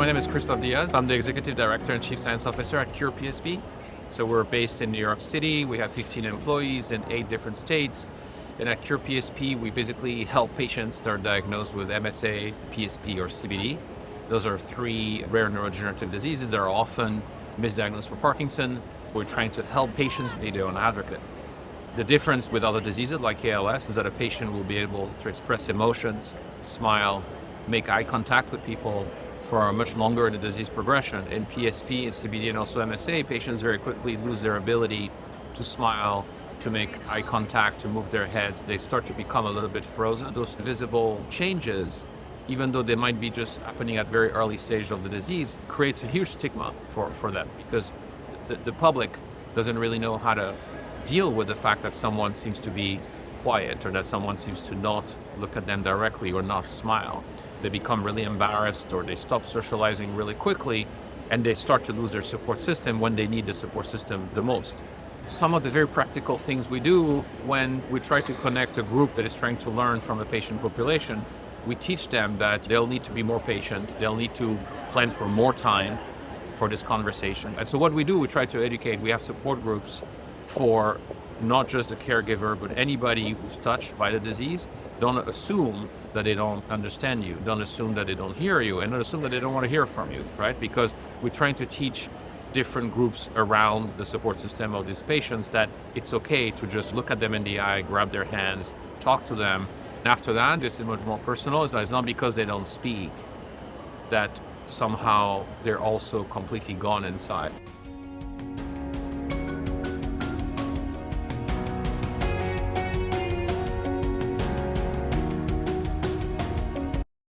name is Christophe Diaz. I'm the Executive Director and Chief Science Officer at CurePSP. So we're based in New York City. We have 15 employees in 8 different states. And at CurePSP, we basically help patients that are diagnosed with MSA, PSP, or CBD. Those are 3 rare neurodegenerative diseases that are often misdiagnosed for Parkinson. We're trying to help patients be their own advocate. The difference with other diseases like ALS is that a patient will be able to express emotions, smile, make eye contact with people for much longer in the disease progression. In PSP and CBD and also MSA, patients very quickly lose their ability to smile, to make eye contact, to move their heads. They start to become a little bit frozen. Those visible changes, even though they might be just happening at very early stage of the disease, creates a huge stigma for them because the public doesn't really know how to deal with the fact that someone seems to be quiet or that someone seems to not look at them directly or not smile. They become really embarrassed or they stop socializing really quickly and they start to lose their support system when they need the support system the most. Some of the very practical things we do when we try to connect a group that is trying to learn from a patient population, we teach them that they'll need to be more patient, they'll need to plan for more time for this conversation. And so what we do, we try to educate. We have support groups for not just the caregiver, but anybody who's touched by the disease. Don't assume that they don't understand you. Don't assume that they don't hear you, and don't assume that they don't want to hear from you, right? Because we're trying to teach different groups around the support system of these patients that it's okay to just look at them in the eye, grab their hands, talk to them. And after that, this is much more personal. It's not because they don't speak that somehow they're also completely gone inside.